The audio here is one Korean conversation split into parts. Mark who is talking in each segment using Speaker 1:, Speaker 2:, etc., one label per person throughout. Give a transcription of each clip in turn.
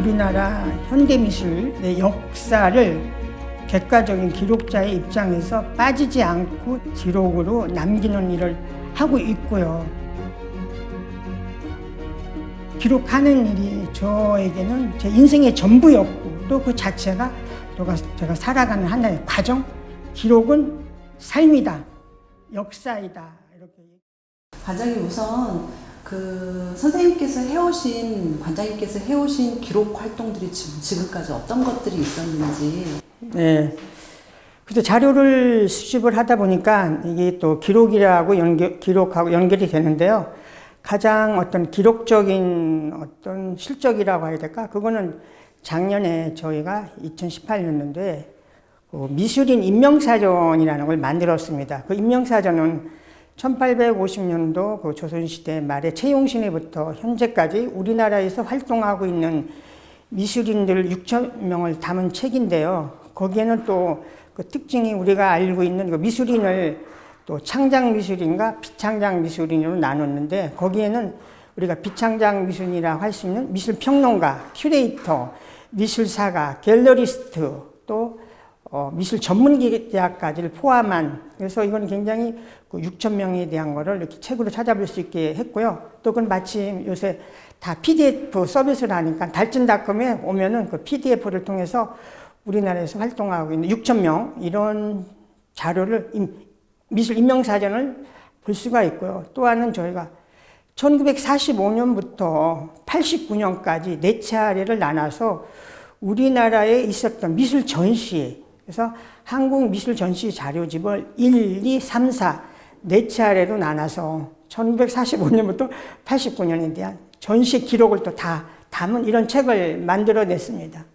Speaker 1: 우리나라 현대미술의 역사를 객관적인 기록자의 입장에서 빠지지 않고 기록으로 남기는 일을 하고 있고요. 기록하는 일이 저에게는 제 인생의 전부였고 또 그 자체가 제가 살아가는 하나의 과정, 기록은 삶이다, 역사이다. 이렇게.
Speaker 2: 관장님, 우선 관장님께서 해오신 기록 활동들이 지금까지 어떤 것들이 있었는지.
Speaker 1: 네. 그래서 자료를 수집을 하다 보니까 이게 또 기록하고 연결이 되는데요. 가장 어떤 기록적인 어떤 실적이라고 해야 될까? 그거는 작년에 저희가 2018년도에 미술인 인명사전이라는 걸 만들었습니다. 그 인명사전은 1850년도 그 조선시대 말에 채용신에부터 현재까지 우리나라에서 활동하고 있는 미술인들 6,000명을 담은 책인데요. 거기에는 또 그 특징이 우리가 알고 있는 그 미술인을 또 창작미술인과 비창작미술인으로 나눴는데, 거기에는 우리가 비창작미술이라고 할 수 있는 미술평론가, 큐레이터, 미술사가, 갤러리스트, 또 미술 전문기자까지를 포함한, 그래서 이건 굉장히 그 6,000명에 대한 거를 이렇게 책으로 찾아볼 수 있게 했고요. 또 그건 마침 요새 다 PDF 서비스를 하니까 달진닷컴에 오면은 그 PDF를 통해서 우리나라에서 활동하고 있는 6,000명 이런 자료를 미술 인명사전을 볼 수가 있고요. 또 하나는 저희가 1945년부터 89년까지 4차례를 나눠서 우리나라에 있었던 미술 전시, 그래서 한국 미술 전시 자료집을 1, 2, 3, 4 4차례로 나눠서 1945년부터 89년에 대한 전시 기록을 또 다 담은 이런 책을 만들어냈습니다.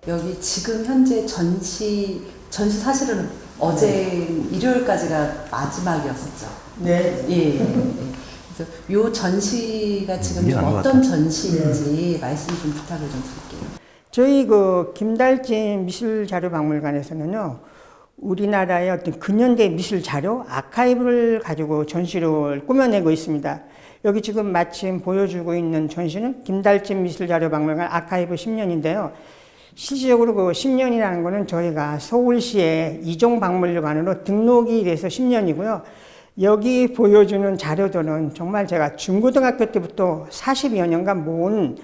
Speaker 2: 여기 지금 현재 전시 사실은 어제 일요일까지가 마지막이었었죠.
Speaker 1: 네.
Speaker 2: 예. 그래서 요 전시가 지금 어떤 전시인지 말씀 좀 부탁을 좀 드릴게요.
Speaker 1: 저희 그 김달진 미술자료박물관에서는요, 우리나라의 어떤 근현대 미술 자료 아카이브를 가지고 전시를 꾸며내고 있습니다. 여기 지금 마침 보여주고 있는 전시는 김달진 미술자료박물관 아카이브 10년인데요. 실질적으로 그 10년이라는 거는 저희가 서울시의 이종박물관으로 등록이 돼서 10년이고요. 여기 보여주는 자료들은 정말 제가 중고등학교 때부터 40여 년간 모은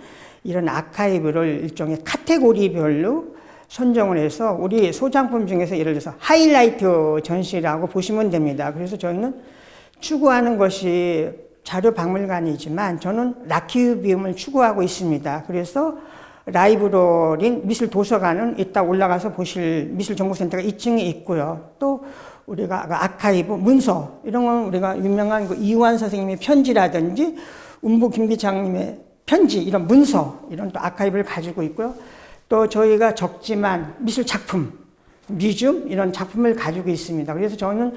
Speaker 1: 이런 아카이브를 일종의 카테고리별로 선정을 해서 우리 소장품 중에서 예를 들어서 하이라이트 전시라고 보시면 됩니다. 그래서 저희는 추구하는 것이 자료박물관이지만 저는 라키우비움을 추구하고 있습니다. 그래서 라이브러리 미술 도서관은 이따 올라가서 보실 미술정보센터가 2층에 있고요. 또 우리가 아카이브, 문서 이런 건 우리가 유명한 그 이완 선생님의 편지라든지 운부 김기창님의 편지, 이런 문서, 이런 또 아카이브를 가지고 있고요. 또 저희가 적지만 미술 작품, 뮤지엄 이런 작품을 가지고 있습니다. 그래서 저는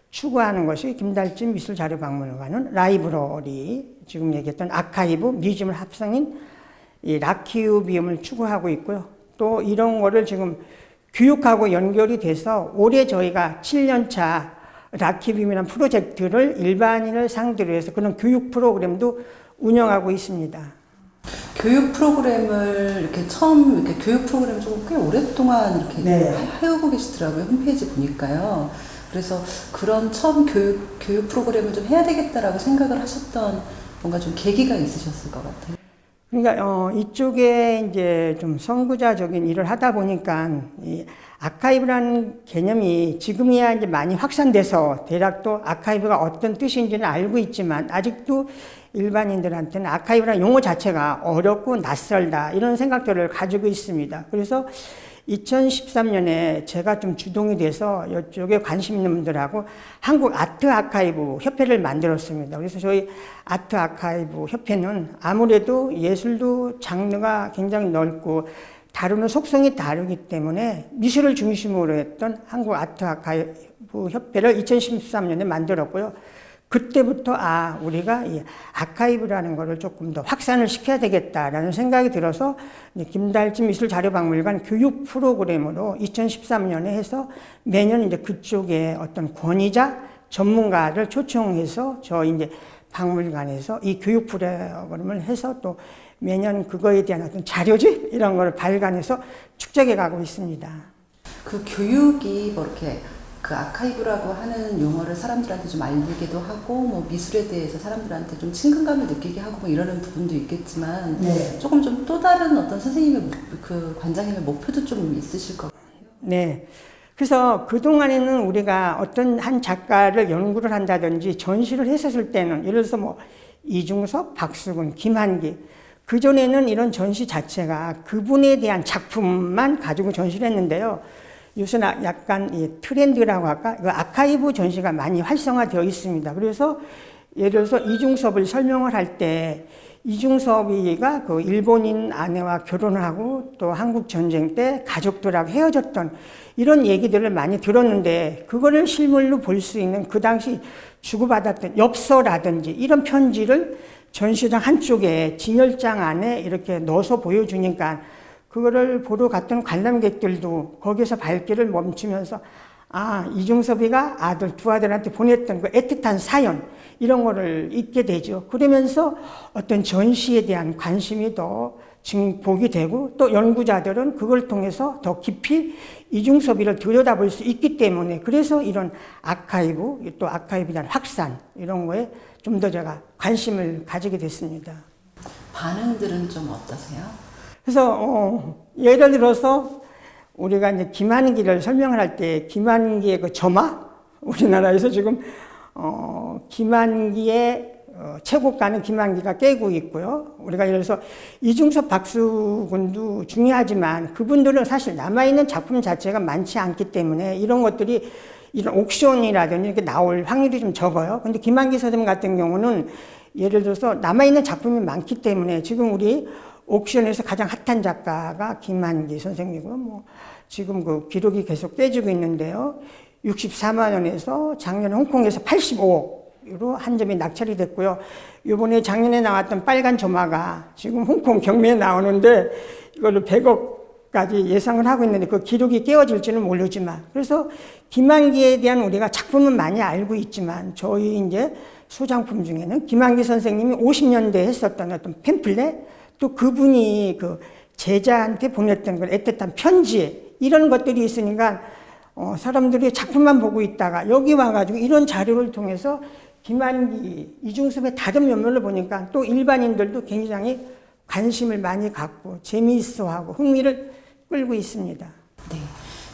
Speaker 1: 추구하는 것이 김달진 미술자료박물관은 라이브러리, 지금 얘기했던 아카이브, 뮤지엄을 합성인 이 라키우비움을 추구하고 있고요. 또 이런 거를 지금 교육하고 연결이 돼서 올해 저희가 7년차 라키우비움이라는 프로젝트를 일반인을 상대로 해서 그런 교육 프로그램도 운영하고 있습니다.
Speaker 2: 교육 프로그램을 교육 프로그램을 좀 꽤 오랫동안 이렇게 해오고 계시더라고요. 홈페이지 보니까요. 그래서 그런 처음 교육 프로그램을 좀 해야 되겠다라고 생각을 하셨던 뭔가 좀 계기가 있으셨을 것 같아요.
Speaker 1: 그러니까 이쪽에 이제 좀 선구자적인 일을 하다 보니까 이 아카이브라는 개념이 지금이야 이제 많이 확산돼서 대략 또 아카이브가 어떤 뜻인지는 알고 있지만 아직도 일반인들한테는 아카이브라는 용어 자체가 어렵고 낯설다 이런 생각들을 가지고 있습니다. 그래서 2013년에 제가 좀 주동이 돼서 이쪽에 관심 있는 분들하고 한국 아트 아카이브 협회를 만들었습니다. 그래서 저희 아트 아카이브 협회는 아무래도 예술도 장르가 굉장히 넓고 다루는 속성이 다르기 때문에 미술을 중심으로 했던 한국 아트 아카이브 협회를 2013년에 만들었고요. 그때부터 우리가 이 아카이브라는 거를 조금 더 확산을 시켜야 되겠다라는 생각이 들어서 김달진 미술자료박물관 교육 프로그램으로 2013년에 해서 매년 이제 그쪽에 어떤 권위자 전문가를 초청해서 저 이제 박물관에서 이 교육 프로그램을 해서 또 매년 그거에 대한 어떤 자료집 이런 걸 발간해서 축적해 가고 있습니다.
Speaker 2: 그 교육이 뭐 이렇게 그 아카이브라고 하는 용어를 사람들한테 좀 알리기도 하고 뭐 미술에 대해서 사람들한테 좀 친근감을 느끼게 하고 뭐 이러는 부분도 있겠지만
Speaker 1: 네.
Speaker 2: 조금 좀 또 다른 어떤 선생님의 그 관장님의 목표도 좀 있으실 것 같아요.
Speaker 1: 네. 그래서 그동안에는 우리가 어떤 한 작가를 연구를 한다든지 전시를 했었을 때는 예를 들어서 뭐 이중섭, 박수근, 김한기 그전에는 이런 전시 자체가 그분에 대한 작품만 가지고 전시를 했는데요. 요새는 약간 이 트렌드라고 할까? 그 아카이브 전시가 많이 활성화되어 있습니다. 그래서 예를 들어서 이중섭을 설명을 할 때 이중섭이가 그 일본인 아내와 결혼을 하고 또 한국 전쟁 때 가족들하고 헤어졌던 이런 얘기들을 많이 들었는데 그거를 실물로 볼 수 있는 그 당시 주고받았던 엽서라든지 이런 편지를 전시장 한쪽에 진열장 안에 이렇게 넣어서 보여주니까 그거를 보러 갔던 관람객들도 거기서 발길을 멈추면서 아, 이중섭이가 두 아들한테 보냈던 그 애틋한 사연 이런 거를 읽게 되죠. 그러면서 어떤 전시에 대한 관심이 더 증폭이 되고 또 연구자들은 그걸 통해서 더 깊이 이중섭이를 들여다볼 수 있기 때문에 그래서 이런 아카이브 또 아카이브에 대한 확산 이런 거에 좀 더 제가 관심을 가지게 됐습니다.
Speaker 2: 반응들은 좀 어떠세요?
Speaker 1: 그래서 예를 들어서 우리가 이제 김한기를 설명을 할 때 김한기의 그 점화 우리나라에서 지금 김한기의 최고가는 김한기가 깨고 있고요. 우리가 예를 들어서 이중섭 박수근도 중요하지만 그분들은 사실 남아있는 작품 자체가 많지 않기 때문에 이런 것들이 이런 옥션이라든지 이렇게 나올 확률이 좀 적어요. 근데 김한기 선생님 같은 경우는 예를 들어서 남아있는 작품이 많기 때문에 지금 우리 옥션에서 가장 핫한 작가가 김한기 선생님이고요. 뭐 지금 그 기록이 계속 깨지고 있는데요. 64만 원에서 작년에 홍콩에서 85억으로 한 점이 낙찰이 됐고요. 이번에 작년에 나왔던 빨간 조마가 지금 홍콩 경매에 나오는데 이걸로 100억까지 예상을 하고 있는데 그 기록이 깨어질지는 모르지만 그래서 김한기에 대한 우리가 작품은 많이 알고 있지만 저희 이제 소장품 중에는 김한기 선생님이 50년대에 했었던 어떤 팸플렛 또 그분이 그 제자한테 보냈던 그 애틋한 편지 이런 것들이 있으니까 사람들이 작품만 보고 있다가 여기 와가지고 이런 자료를 통해서 김한기, 이중섭의 다른 면면을 보니까 또 일반인들도 굉장히 관심을 많이 갖고 재미있어하고 흥미를 끌고 있습니다.
Speaker 2: 네,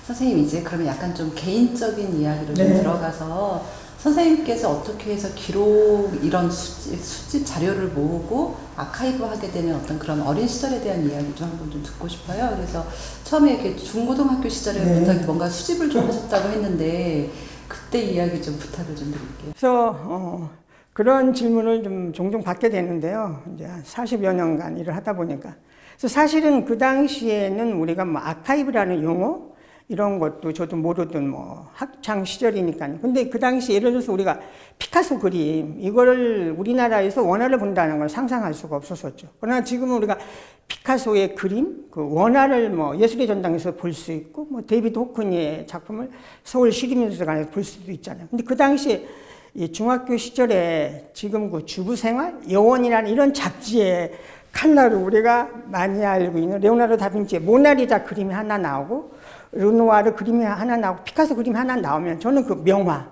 Speaker 2: 선생님 이제 그러면 약간 좀 개인적인 이야기로
Speaker 1: 네.
Speaker 2: 좀 들어가서 선생님께서 어떻게 해서 기록 이런 수집 자료를 모으고 아카이브하게 되는 어떤 그런 어린 시절에 대한 이야기 좀 한번 좀 듣고 싶어요. 그래서 처음에 이렇게 중고등학교 시절에부터
Speaker 1: 네.
Speaker 2: 뭔가 수집을 좀 하셨다고 했는데 그때 이야기 좀 부탁을 좀 드릴게요.
Speaker 1: 그래서 그런 질문을 좀 종종 받게 되는데요. 이제 한 40여 년간 일을 하다 보니까. 그래서 사실은 그 당시에는 우리가 뭐 아카이브라는 용어 이런 것도 저도 모르던 뭐 학창 시절이니까요. 근데 그 당시 예를 들어서 우리가 피카소 그림 이거를 우리나라에서 원화를 본다는 걸 상상할 수가 없었었죠. 그러나 지금은 우리가 피카소의 그림, 그 원화를 뭐 예술의 전당에서 볼 수 있고 뭐 데이비드 호크니의 작품을 서울 시립미술관에서 볼 수도 있잖아요. 근데 그 당시 이 중학교 시절에 지금 그 주부생활, 여원이라는 이런 잡지에 칼라로 우리가 많이 알고 있는 레오나르도 다빈치의 모나리자 그림이 하나 나오고 르누아르 그림이 하나 나오고 피카소 그림이 하나 나오면 저는 그 명화,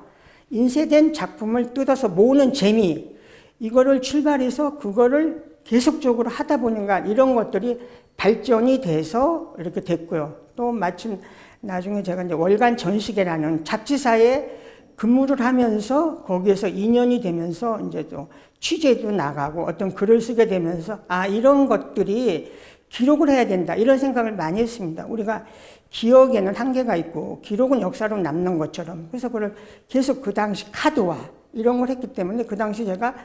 Speaker 1: 인쇄된 작품을 뜯어서 모으는 재미 이거를 출발해서 그거를 계속적으로 하다 보니까 이런 것들이 발전이 돼서 이렇게 됐고요. 또 마침 나중에 제가 이제 월간 전시계라는 잡지사에 근무를 하면서 거기에서 인연이 되면서 이제 또 취재도 나가고 어떤 글을 쓰게 되면서 아, 이런 것들이 기록을 해야 된다 이런 생각을 많이 했습니다. 우리가 기억에는 한계가 있고 기록은 역사로 남는 것처럼 그래서 그걸 계속 그 당시 카드화 이런 걸 했기 때문에 그 당시 제가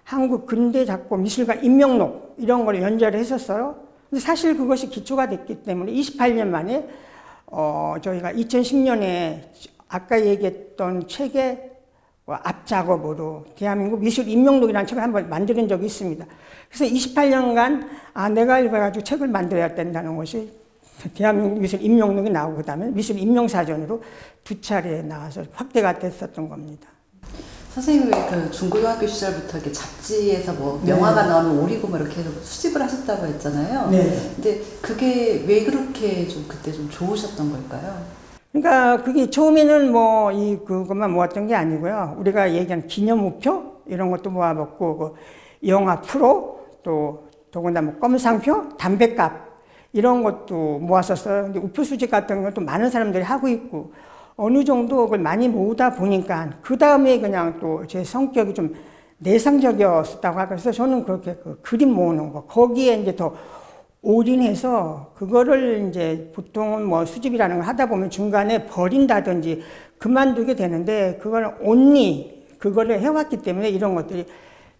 Speaker 1: 한국 근대작고 미술관 인명록 이런 걸 연재를 했었어요. 근데 사실 그것이 기초가 됐기 때문에 28년 만에 저희가 2010년에 아까 얘기했던 책의 앞작업으로 대한민국 미술 인명록이라는 책을 한번 만드는 적이 있습니다. 그래서 28년간 내가 읽어가지고 책을 만들어야 된다는 것이 대한민국 미술 인명록이 나오고 그다음에 미술 인명사전으로 2차례 나와서 확대가 됐었던 겁니다.
Speaker 2: 선생님이 그 중고등학교 시절부터 이렇게 잡지에서 뭐 명화가 나오면 오리고 뭐 이렇게 해서 수집을 하셨다고 했잖아요.
Speaker 1: 네.
Speaker 2: 근데 그게 왜 그렇게 좀 그때 좀 좋으셨던 걸까요?
Speaker 1: 그러니까 그게 처음에는 뭐 그것만 모았던 게 아니고요. 우리가 얘기한 기념우표 이런 것도 모아봤고, 그 영화 프로 또 더군다나 뭐 껌상표, 담뱃값 이런 것도 모았었어요. 근데 우표 수집 같은 것도 많은 사람들이 하고 있고 어느 정도 그걸 많이 모으다 보니까 그 다음에 그냥 또 제 성격이 좀 내성적이었다고 하고 그래서 저는 그렇게 그 그림 모으는 거 거기에 이제 더 올인해서 그거를 이제 보통은 뭐 수집이라는 걸 하다 보면 중간에 버린다든지 그만두게 되는데 그걸 온리 그거를 해왔기 때문에 이런 것들이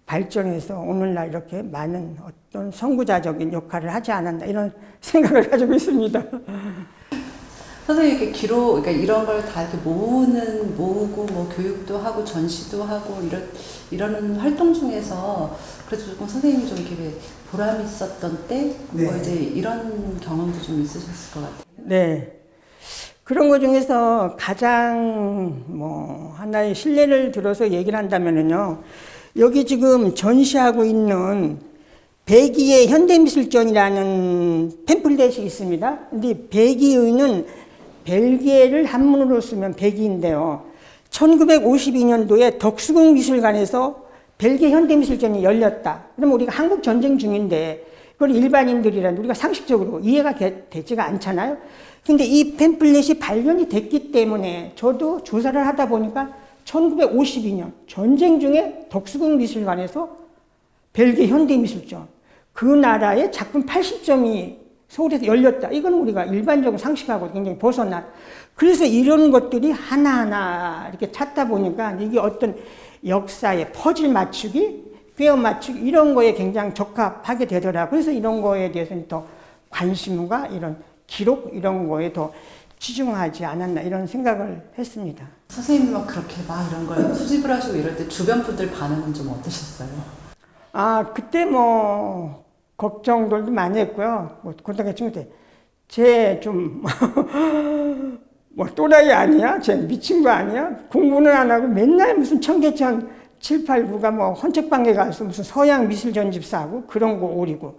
Speaker 1: 발전해서 오늘날 이렇게 많은 어떤 선구자적인 역할을 하지 않았나 이런 생각을 가지고 있습니다.
Speaker 2: 선생님 이렇게 그러니까 이런 걸 다 이렇게 모으고 뭐 교육도 하고 전시도 하고 이러는 활동 중에서 그래도 조금 선생님이 좀 이렇게 보람 있었던 때, 뭐 이제 이런 경험도 좀 있으셨을 것 같아요.
Speaker 1: 네. 그런 것 중에서 가장 뭐 하나의 신뢰를 들어서 얘기를 한다면은요. 여기 지금 전시하고 있는 백이의 현대미술전이라는 팸플렛이 있습니다. 근데 백이의는 벨기에를 한문으로 쓰면 백이인데요. 1952년도에 덕수궁 미술관에서 벨기에 현대미술전이 열렸다. 그러면 우리가 한국 전쟁 중인데 그걸 일반인들이란 우리가 상식적으로 이해가 되지가 않잖아요. 근데 이 팸플렛이 발견이 됐기 때문에 저도 조사를 하다 보니까 1952년 전쟁 중에 덕수궁 미술관에서 벨기에 현대미술전 그 나라의 작품 80점이 서울에서 열렸다. 이건 우리가 일반적으로 상식하고 굉장히 벗어난. 그래서 이런 것들이 하나하나 이렇게 찾다 보니까 이게 어떤 역사의 퍼즐 맞추기, 꿰어 맞추기 이런 거에 굉장히 적합하게 되더라고요. 그래서 이런 거에 대해서는 더 관심과 이런 기록 이런 거에 더 치중하지 않았나 이런 생각을 했습니다.
Speaker 2: 선생님이 막 그렇게 막 이런 걸 수집을 하시고 이럴 때 주변 분들 반응은 좀 어떠셨어요?
Speaker 1: 아, 그때 뭐 걱정들도 많이 했고요. 뭐 고등학교 친구 때 쟤 좀 뭐 또라이 아니야? 쟤 미친 거 아니야? 공부는 안 하고 맨날 무슨 청계천 7, 8, 9가 뭐 헌책방에 가서 무슨 서양 미술 전집 사고 그런 거 오리고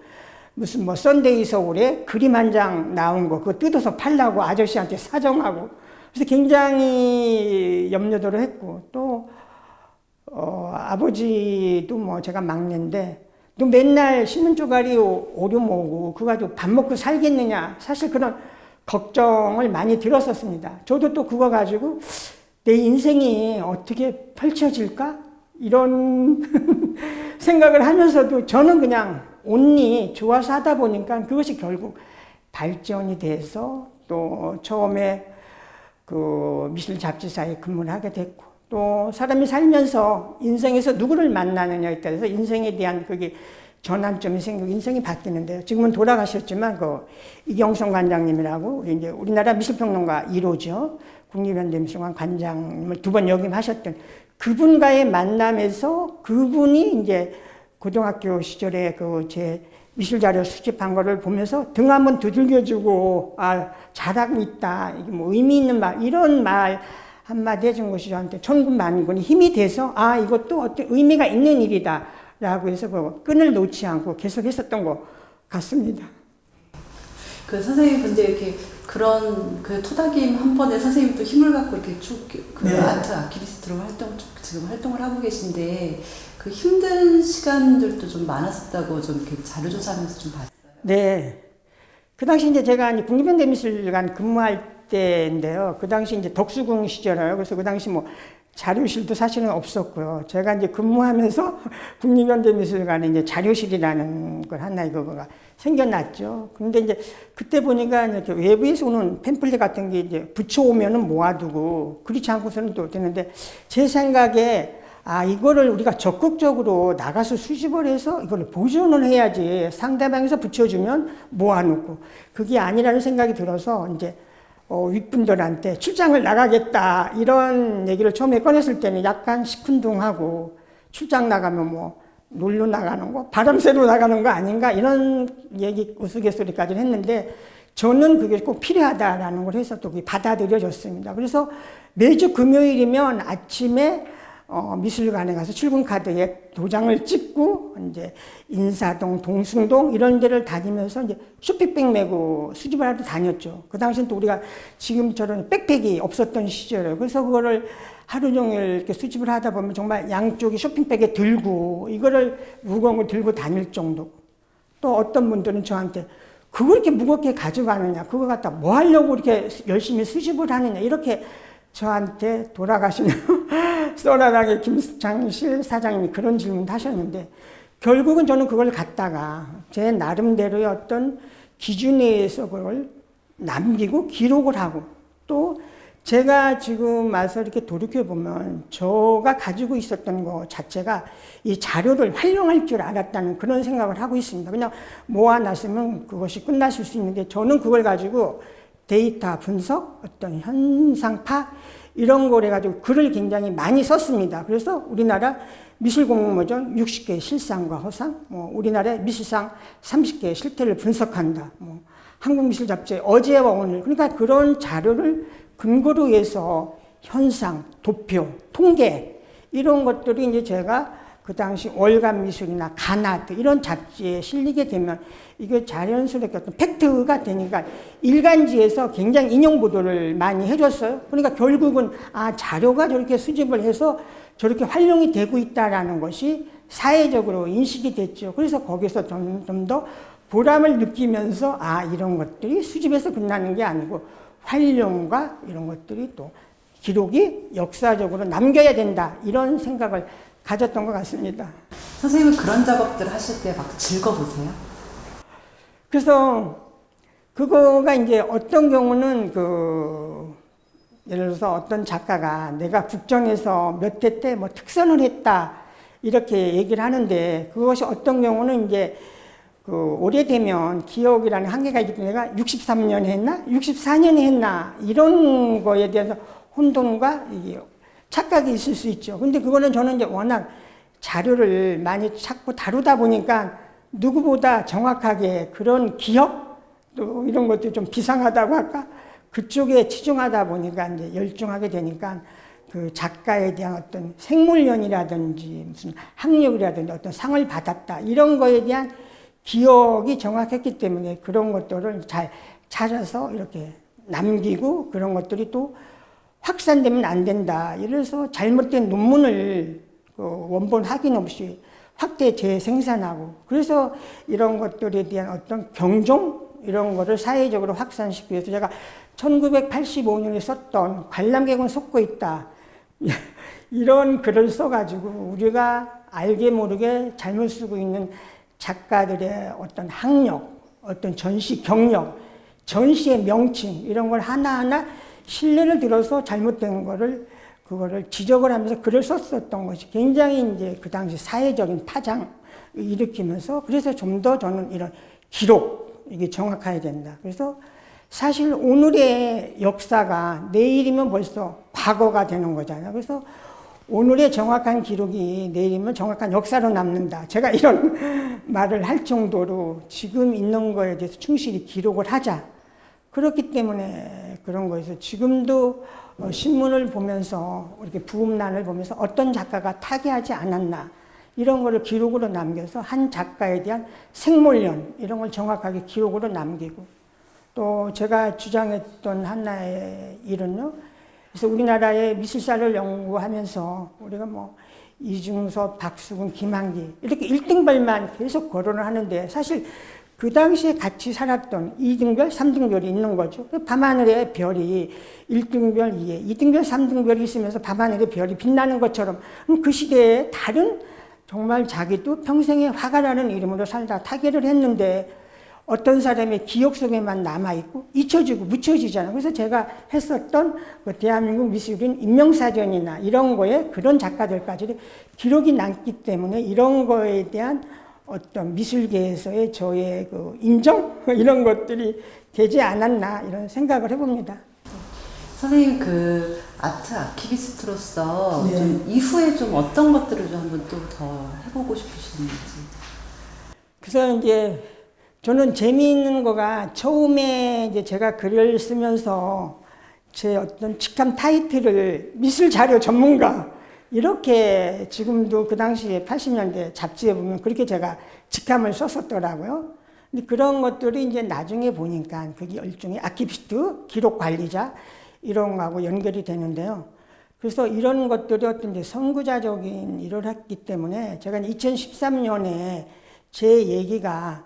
Speaker 1: 무슨 뭐 썬데이 서울에 그림 한 장 나온 거 그거 뜯어서 팔라고 아저씨한테 사정하고 그래서 굉장히 염려도를 했고 또 아버지도 뭐 제가 막내인데 너 맨날 신문 쪼가리 오류 모으고 그거 가지고 밥 먹고 살겠느냐 사실 그런 걱정을 많이 들었었습니다. 저도 또 그거 가지고 내 인생이 어떻게 펼쳐질까 이런 생각을 하면서도 저는 그냥 온리 좋아서 하다 보니까 그것이 결국 발전이 돼서 또 처음에 그 미술 잡지사에 근무를 하게 됐고 또 사람이 살면서 인생에서 누구를 만나느냐에 따라서 인생에 대한 그게 전환점이 생기고 인생이 바뀌는데요. 지금은 돌아가셨지만 그 이경성 관장님이라고 우리 이제 우리나라 미술평론가 1호죠. 국립현대미술관 관장님을 2번 역임하셨던 그분과의 만남에서 그분이 이제 고등학교 시절에 그 제 미술자료 수집한 거를 보면서 등 한번 두들겨주고 아 잘하고 있다 이게 뭐 의미 있는 말 이런 말 한마디 해준 것이 저한테 천군만군이 힘이 돼서 아 이것도 어떤 의미가 있는 일이다 라고 해서 그 끈을 놓지 않고 계속 했었던 것 같습니다.
Speaker 2: 그 선생님 근데 이렇게 그런 그 토닥임 한 번에 선생님 또 힘을 갖고 이렇게 쭉 그 아트 아키비스트로 지금 활동을 하고 계신데 그 힘든 시간들도 좀 많았었다고 좀 이렇게 자료조사하면서 좀 봤어요.
Speaker 1: 네. 그 당시 이제 제가 이제 국립현대미술관 근무할 때인데요. 그 당시 이제 덕수궁 시절이에요. 그래서 그 당시 뭐 자료실도 사실은 없었고요. 제가 이제 근무하면서 국립현대미술관에 이제 자료실이라는 걸 하나의 그거가 생겨났죠. 근데 이제 그때 보니까 이렇게 외부에서 오는 팸플릿 같은 게 이제 붙여오면은 모아두고 그렇지 않고서는 또 되는데 제 생각에 아, 이거를 우리가 적극적으로 나가서 수집을 해서 이걸 보존을 해야지 상대방에서 붙여주면 모아놓고 그게 아니라는 생각이 들어서 이제 윗분들한테 출장을 나가겠다 이런 얘기를 처음에 꺼냈을 때는 약간 시큰둥하고 출장 나가면 뭐 놀러 나가는 거 바람 쐬러 나가는 거 아닌가 이런 얘기 우스갯소리까지 했는데 저는 그게 꼭 필요하다라는 걸 해서 또 그게 받아들여졌습니다. 그래서 매주 금요일이면 아침에 미술관에 가서 출근카드에 도장을 찍고 이제 인사동, 동숭동 이런 데를 다니면서 이제 쇼핑백 메고 수집을 하러 다녔죠. 그 당시엔 또 우리가 지금처럼 백팩이 없었던 시절이에요. 그래서 그거를 하루 종일 이렇게 수집을 하다 보면 정말 양쪽에 쇼핑백에 들고 이거를 무거운 걸 들고 다닐 정도. 또 어떤 분들은 저한테 그걸 이렇게 무겁게 가져가느냐, 그거 갖다 뭐 하려고 이렇게 열심히 수집을 하느냐, 이렇게 저한테 돌아가시는 소나랑의 김창실 사장님이 그런 질문도 하셨는데, 결국은 저는 그걸 갖다가 제 나름대로의 어떤 기준에 의해서 그걸 남기고 기록을 하고, 또 제가 지금 와서 이렇게 돌이켜보면 저가 가지고 있었던 것 자체가 이 자료를 활용할 줄 알았다는 그런 생각을 하고 있습니다. 그냥 모아놨으면 그것이 끝났을 수 있는데, 저는 그걸 가지고 데이터 분석, 어떤 현상파 이런 걸 해가지고 글을 굉장히 많이 썼습니다. 그래서 우리나라 미술공모전 60개 실상과 허상, 우리나라의 미술상 30개의 실태를 분석한다. 한국미술잡지의 어제와 오늘, 그러니까 그런 자료를 근거로 해서 현상, 도표, 통계 이런 것들이 이제 제가 그 당시 월간 미술이나 가나드 이런 잡지에 실리게 되면 이게 자연스럽게 어떤 팩트가 되니까 일간지에서 굉장히 인용 보도를 많이 해줬어요. 그러니까 결국은 자료가 저렇게 수집을 해서 저렇게 활용이 되고 있다라는 것이 사회적으로 인식이 됐죠. 그래서 거기서 좀 더 보람을 느끼면서 이런 것들이 수집에서 끝나는 게 아니고 활용과 이런 것들이 또 기록이 역사적으로 남겨야 된다, 이런 생각을 가졌던 것 같습니다.
Speaker 2: 선생님은 그런 작업들 하실 때 막 즐거우세요?
Speaker 1: 그래서 그거가 이제 어떤 경우는 예를 들어서 어떤 작가가 내가 국정에서 몇 회 때 뭐 특선을 했다 이렇게 얘기를 하는데, 그것이 어떤 경우는 이제 오래되면 기억이라는 한계가 있기 때문에 내가 63년에 했나? 64년에 했나? 이런 거에 대해서 혼돈과 착각이 있을 수 있죠. 근데 그거는 저는 이제 워낙 자료를 많이 찾고 다루다 보니까 누구보다 정확하게 그런 기억, 또 이런 것도 좀 비상하다고 할까? 그쪽에 치중하다 보니까 이제 열중하게 되니까 그 작가에 대한 어떤 생물연이라든지 무슨 학력이라든지 어떤 상을 받았다, 이런 거에 대한 기억이 정확했기 때문에 그런 것들을 잘 찾아서 이렇게 남기고, 그런 것들이 또 확산되면 안 된다. 이래서 잘못된 논문을 원본 확인 없이 확대 재생산하고, 그래서 이런 것들에 대한 어떤 경종 이런 거를 사회적으로 확산시키기 위해서 제가 1985년에 썼던 관람객은 속고 있다 이런 글을 써가지고 우리가 알게 모르게 잘못 쓰고 있는 작가들의 어떤 학력, 어떤 전시 경력, 전시의 명칭 이런 걸 하나하나 신뢰를 들어서 잘못된 그거를 지적을 하면서 글을 썼었던 것이 굉장히 이제 그 당시 사회적인 파장을 일으키면서, 그래서 좀 더 저는 이런 기록, 이게 정확해야 된다. 그래서 사실 오늘의 역사가 내일이면 벌써 과거가 되는 거잖아요. 그래서 오늘의 정확한 기록이 내일이면 정확한 역사로 남는다. 제가 이런 말을 할 정도로 지금 있는 거에 대해서 충실히 기록을 하자. 그렇기 때문에 그런 거에서 지금도 신문을 보면서 이렇게 부음란을 보면서 어떤 작가가 타계하지 않았나 이런 거를 기록으로 남겨서 한 작가에 대한 생물연 이런 걸 정확하게 기록으로 남기고, 또 제가 주장했던 하나의 일은요, 그래서 우리나라의 미술사를 연구하면서 우리가 뭐 이중섭, 박수근, 김한기 이렇게 1등별만 계속 거론을 하는데, 사실 그 당시에 같이 살았던 2등별, 3등별이 있는 거죠. 밤하늘에 별이 1등별, 2등별, 3등별이 있으면서 밤하늘에 별이 빛나는 것처럼 그 시대에 다른 정말 자기도 평생에 화가 나는 이름으로 살다 타계를 했는데 어떤 사람의 기억 속에만 남아있고 잊혀지고 묻혀지잖아요. 그래서 제가 했었던 그 대한민국 미술인 인명사전이나 이런 거에 그런 작가들까지 기록이 남기 때문에 이런 거에 대한 어떤 미술계에서의 저의 그 인정? 이런 것들이 되지 않았나 이런 생각을 해봅니다.
Speaker 2: 선생님 그 아트 아키비스트로서
Speaker 1: 네.
Speaker 2: 좀 이후에 좀 어떤 것들을 좀 한번 또 더 해보고 싶으시는지.
Speaker 1: 그래서 이제 저는 재미있는 거가 처음에 이제 제가 글을 쓰면서 제 어떤 직함 타이틀을 미술 자료 전문가 이렇게 지금도 그 당시에 80년대 잡지에 보면 그렇게 제가 직함을 썼었더라고요. 근데 그런 것들이 이제 나중에 보니까 그게 일종의 아키비스트, 기록 관리자 이런 거하고 연결이 되는데요. 그래서 이런 것들이 어떤 이제 선구자적인 일을 했기 때문에 제가 2013년에 제 얘기가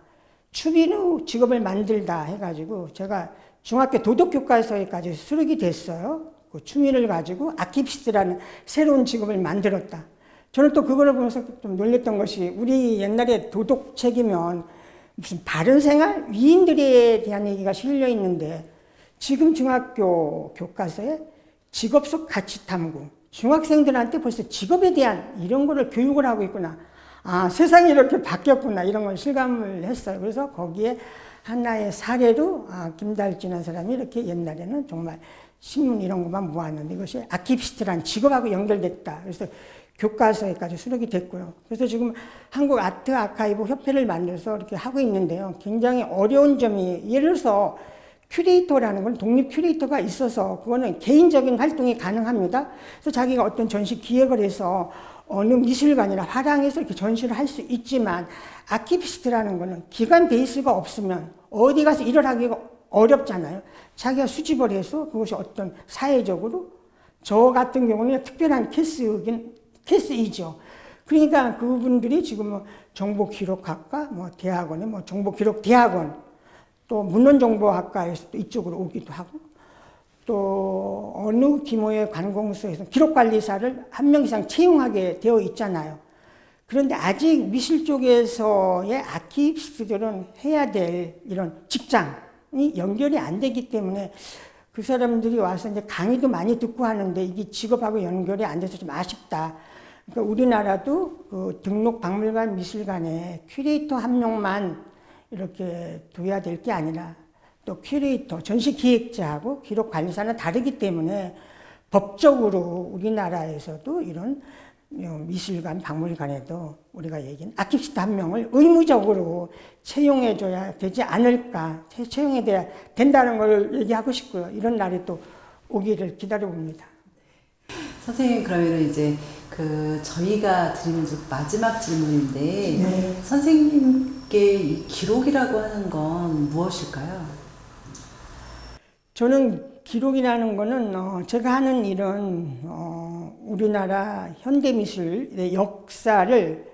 Speaker 1: 추리로 직업을 만들다 해가지고 제가 중학교 도덕교과서에까지 수록이 됐어요. 그 추리를 가지고 아키비스트라는 새로운 직업을 만들었다. 저는 또 그거를 보면서 좀 놀랬던 것이 우리 옛날에 도덕책이면 무슨 바른생활? 위인들에 대한 얘기가 실려 있는데 지금 중학교 교과서에 직업 속 가치 탐구, 중학생들한테 벌써 직업에 대한 이런 거를 교육을 하고 있구나. 아, 세상이 이렇게 바뀌었구나. 이런 걸 실감을 했어요. 그래서 거기에 하나의 사례로 김달진이라는 사람이 이렇게 옛날에는 정말 신문 이런 것만 모았는데 이것이 아키비스트라는 직업하고 연결됐다. 그래서 교과서에까지 수록이 됐고요. 그래서 지금 한국 아트 아카이브 협회를 만들어서 이렇게 하고 있는데요. 굉장히 어려운 점이 예를 들어서 큐레이터라는 건 독립 큐레이터가 있어서 그거는 개인적인 활동이 가능합니다. 그래서 자기가 어떤 전시 기획을 해서 어느 미술관이나 화랑에서 이렇게 전시를 할 수 있지만 아키비스트라는 거는 기관 베이스가 없으면 어디 가서 일을 하기가 어렵잖아요. 자기가 수집을 해서 그것이 어떤 사회적으로 저 같은 경우는 특별한 케이스이죠. 그러니까 그분들이 지금 정보기록학과 대학원에 정보기록대학원 또 문헌정보학과에서 또 이쪽으로 오기도 하고 또 어느 규모의 관공서에서 기록관리사를 한 명 이상 채용하게 되어 있잖아요. 그런데 아직 미술 쪽에서의 아키비스트들은 해야 될 이런 직장이 연결이 안 되기 때문에 그 사람들이 와서 이제 강의도 많이 듣고 하는데 이게 직업하고 연결이 안 돼서 좀 아쉽다. 그러니까 우리나라도 그 등록 박물관 미술관에 큐레이터 한 명만 이렇게 둬야 될 게 아니라 또 큐레이터, 전시 기획자하고 기록 관리사는 다르기 때문에 법적으로 우리나라에서도 이런 미술관, 박물관에도 우리가 얘기한 아키비스트 한 명을 의무적으로 채용해줘야 되지 않을까, 채용해야 된다는 걸 얘기하고 싶고요. 이런 날이 또 오기를 기다려봅니다.
Speaker 2: 선생님, 그러면 이제 저희가 드리는 마지막 질문인데, 네. 선생님께 이 기록이라고 하는 건 무엇일까요?
Speaker 1: 저는 기록이라는 거는 제가 하는 일은 우리나라 현대미술의 역사를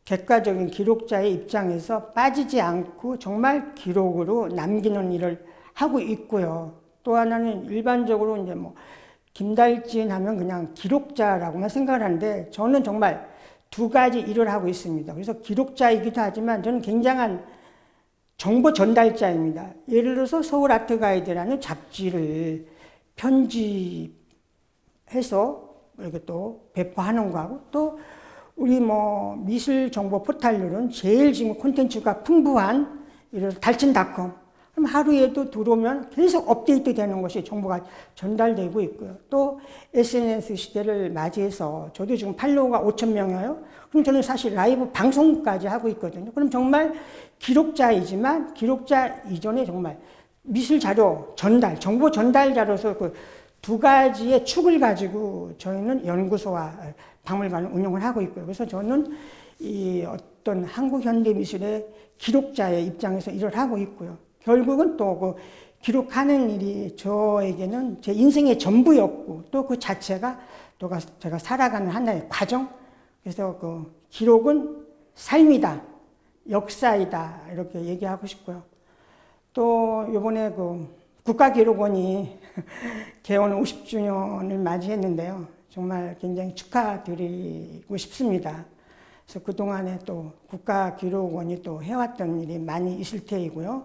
Speaker 1: 객관적인 기록자의 입장에서 빠지지 않고 정말 기록으로 남기는 일을 하고 있고요. 또 하나는 일반적으로 이제 김달진 하면 그냥 기록자라고만 생각을 하는데 저는 정말 두 가지 일을 하고 있습니다. 그래서 기록자이기도 하지만 저는 굉장한 정보 전달자입니다. 예를 들어서 서울 아트 가이드라는 잡지를 편집해서 이렇게 또 배포하는 거하고 또 우리 미술 정보 포털들은 제일 지금 콘텐츠가 풍부한 이런 달진닷컴 그럼 하루에도 들어오면 계속 업데이트 되는 것이 정보가 전달되고 있고요. 또 SNS 시대를 맞이해서 저도 지금 팔로워가 5,000명이에요. 그럼 저는 사실 라이브 방송까지 하고 있거든요. 그럼 정말 기록자이지만 기록자 이전에 정말 미술 자료 전달, 정보 전달자로서 그 두 가지의 축을 가지고 저희는 연구소와 박물관을 운영을 하고 있고요. 그래서 저는 이 어떤 한국 현대 미술의 기록자의 입장에서 일을 하고 있고요. 결국은 또 그 기록하는 일이 저에게는 제 인생의 전부였고 또 그 자체가 또 제가 살아가는 하나의 과정. 그래서 그 기록은 삶이다, 역사이다 이렇게 얘기하고 싶고요. 또 이번에 그 국가기록원이 개원 50주년을 맞이했는데요. 정말 굉장히 축하드리고 싶습니다. 그래서 그동안에 또 국가기록원이 또 해왔던 일이 많이 있을 테이고요.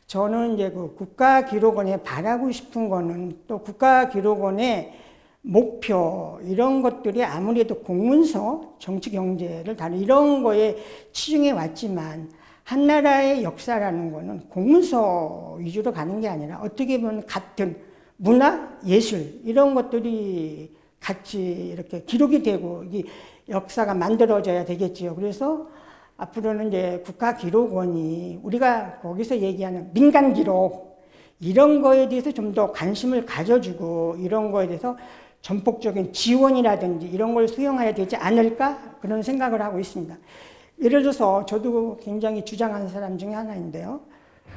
Speaker 1: 저는 이제 그 국가기록원에 바라고 싶은 거는 또 국가기록원의 목표, 이런 것들이 아무래도 공문서, 정치 경제를 다루는 이런 거에 치중해 왔지만 한 나라의 역사라는 거는 공문서 위주로 가는 게 아니라 어떻게 보면 같은 문화, 예술 이런 것들이 같이 이렇게 기록이 되고 이 역사가 만들어져야 되겠지요. 그래서 앞으로는 이제 국가기록원이 우리가 거기서 얘기하는 민간기록 이런 거에 대해서 좀 더 관심을 가져주고 이런 거에 대해서 전폭적인 지원이라든지 이런 걸 수용해야 되지 않을까 그런 생각을 하고 있습니다. 예를 들어서 저도 굉장히 주장하는 사람 중에 하나인데요.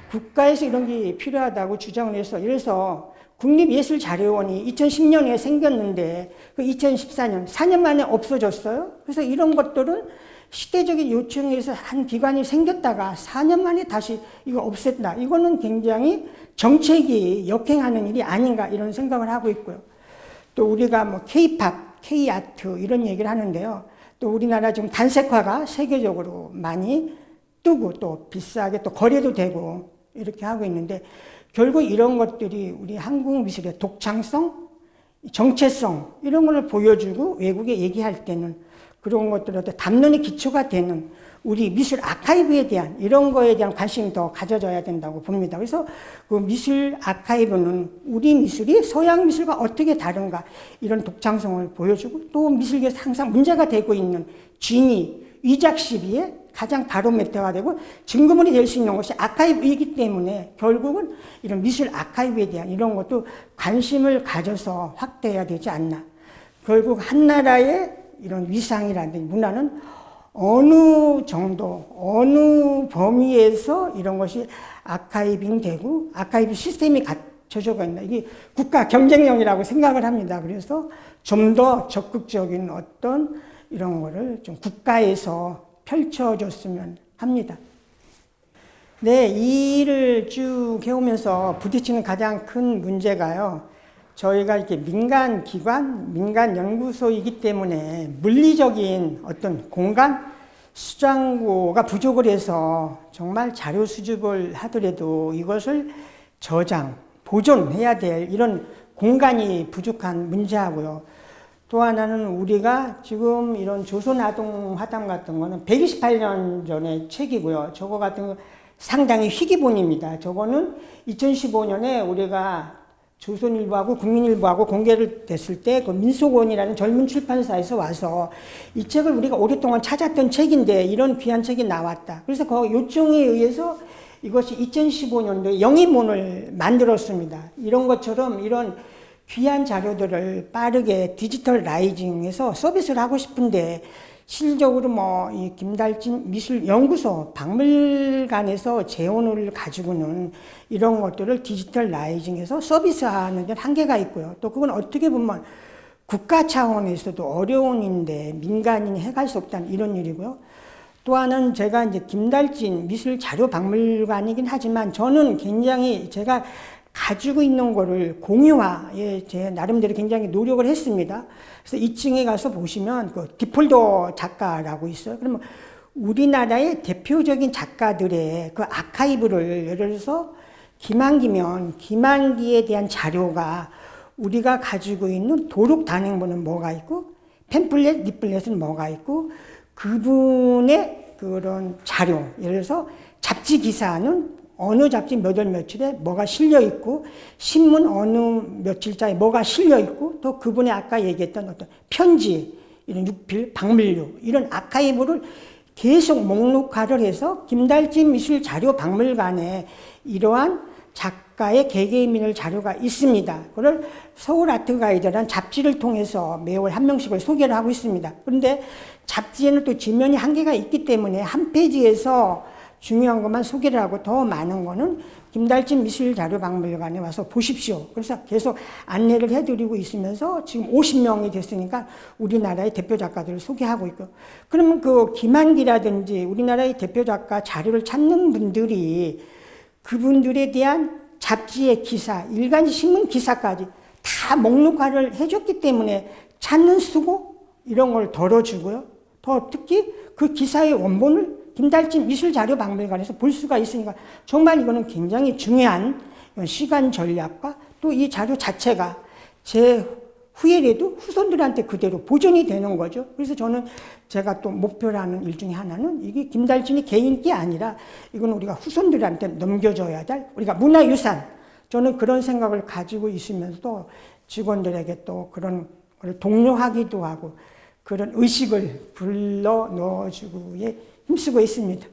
Speaker 1: 국가에서 이런 게 필요하다고 주장을 해서 이래서 국립예술자료원이 2010년에 생겼는데 그 2014년 4년 만에 없어졌어요. 그래서 이런 것들은 시대적인 요청에서 한 기관이 생겼다가 4년 만에 다시 이거 없앴다. 이거는 굉장히 정책이 역행하는 일이 아닌가 이런 생각을 하고 있고요. 또 우리가 뭐 K-팝, K-아트 이런 얘기를 하는데요. 또 우리나라 지금 단색화가 세계적으로 많이 뜨고 또 비싸게 또 거래도 되고 이렇게 하고 있는데 결국 이런 것들이 우리 한국 미술의 독창성, 정체성 이런 걸 보여주고 외국에 얘기할 때는 그런 것들을 담론의 기초가 되는 우리 미술 아카이브에 대한 이런 거에 대한 관심이 더 가져져야 된다고 봅니다. 그래서 그 미술 아카이브는 우리 미술이 서양 미술과 어떻게 다른가 이런 독창성을 보여주고 또 미술계에서 항상 문제가 되고 있는 진위, 위작 시비에 가장 바로메터가 되고 증거물이 될 수 있는 것이 아카이브이기 때문에 결국은 이런 미술 아카이브에 대한 이런 것도 관심을 가져서 확대해야 되지 않나. 결국 한 나라의 이런 위상이라든지 문화는 어느 정도, 어느 범위에서 이런 것이 아카이빙 되고 아카이브 시스템이 갖춰져 있나. 이게 국가 경쟁력이라고 생각을 합니다. 그래서 좀 더 적극적인 어떤 이런 거를 좀 국가에서 펼쳐줬으면 합니다. 네, 이 일을 쭉 해오면서 부딪히는 가장 큰 문제가요. 저희가 이렇게 민간 기관, 민간 연구소이기 때문에 물리적인 어떤 공간, 수장고가 부족을 해서 정말 자료 수집을 하더라도 이것을 저장, 보존해야 될 이런 공간이 부족한 문제하고요. 또 하나는 우리가 지금 이런 조선아동화담 같은 거는 128년 전의 책이고요. 저거 같은 거 상당히 희귀본입니다. 저거는 2015년에 우리가 조선일보하고 국민일보하고 공개를 됐을 때 그 민속원이라는 젊은 출판사에서 와서 이 책을 우리가 오랫동안 찾았던 책인데 이런 귀한 책이 나왔다. 그래서 그 요청에 의해서 이것이 2015년도에 영입본을 만들었습니다. 이런 것처럼 이런 귀한 자료들을 빠르게 디지털 라이징해서 서비스를 하고 싶은데 실질적으로 뭐 이 김달진 미술연구소 박물관에서 재원을 가지고는 이런 것들을 디지털 라이징해서 서비스하는 데 한계가 있고요. 또 그건 어떻게 보면 국가 차원에서도 어려운 일인데 민간인이 해갈 수 없다는 이런 일이고요. 또 하나는 제가 이제 김달진 미술자료박물관이긴 하지만 저는 굉장히 제가 가지고 있는 거를 공유화에 제 나름대로 굉장히 노력을 했습니다. 그래서 2층에 가서 보시면 그 디폴더 작가라고 있어요. 그러면 우리나라의 대표적인 작가들의 그 아카이브를 예를 들어서 김한기면 김한기에 대한 자료가 우리가 가지고 있는 도록 단행본은 뭐가 있고 팸플렛, 리플렛은 뭐가 있고 그분의 그런 자료 예를 들어서 잡지 기사는 어느 잡지 몇 월 며칠에 뭐가 실려 있고 신문 어느 며칠자에 뭐가 실려 있고 또 그분의 아까 얘기했던 어떤 편지 이런 육필, 박물류 이런 아카이브를 계속 목록화를 해서 김달진 미술자료박물관에 이러한 작가의 개개인민을 자료가 있습니다. 그걸 서울아트가이드라는 잡지를 통해서 매월 한 명씩을 소개를 하고 있습니다. 그런데 잡지에는 또 지면이 한계가 있기 때문에 한 페이지에서 중요한 것만 소개를 하고 더 많은 거는 김달진 미술자료박물관에 와서 보십시오. 그래서 계속 안내를 해드리고 있으면서 지금 50명이 됐으니까 우리나라의 대표 작가들을 소개하고 있고 그러면 그 김한기라든지 우리나라의 대표 작가 자료를 찾는 분들이 그분들에 대한 잡지의 기사, 일간지 신문 기사까지 다 목록화를 해줬기 때문에 찾는 수고 이런 걸 덜어주고요. 더 특히 그 기사의 원본을 김달진 미술자료박물관에서 볼 수가 있으니까 정말 이거는 굉장히 중요한 시간 전략과 또 이 자료 자체가 제 후에라도 후손들한테 그대로 보존이 되는 거죠. 그래서 저는 제가 또 목표로 하는 일 중에 하나는 이게 김달진이 개인이 아니라 이건 우리가 후손들한테 넘겨줘야 될 우리가 문화유산 저는 그런 생각을 가지고 있으면서도 직원들에게 또 그런 걸 독려하기도 하고 그런 의식을 불러 넣어주기에 힘쓰고 있습니다.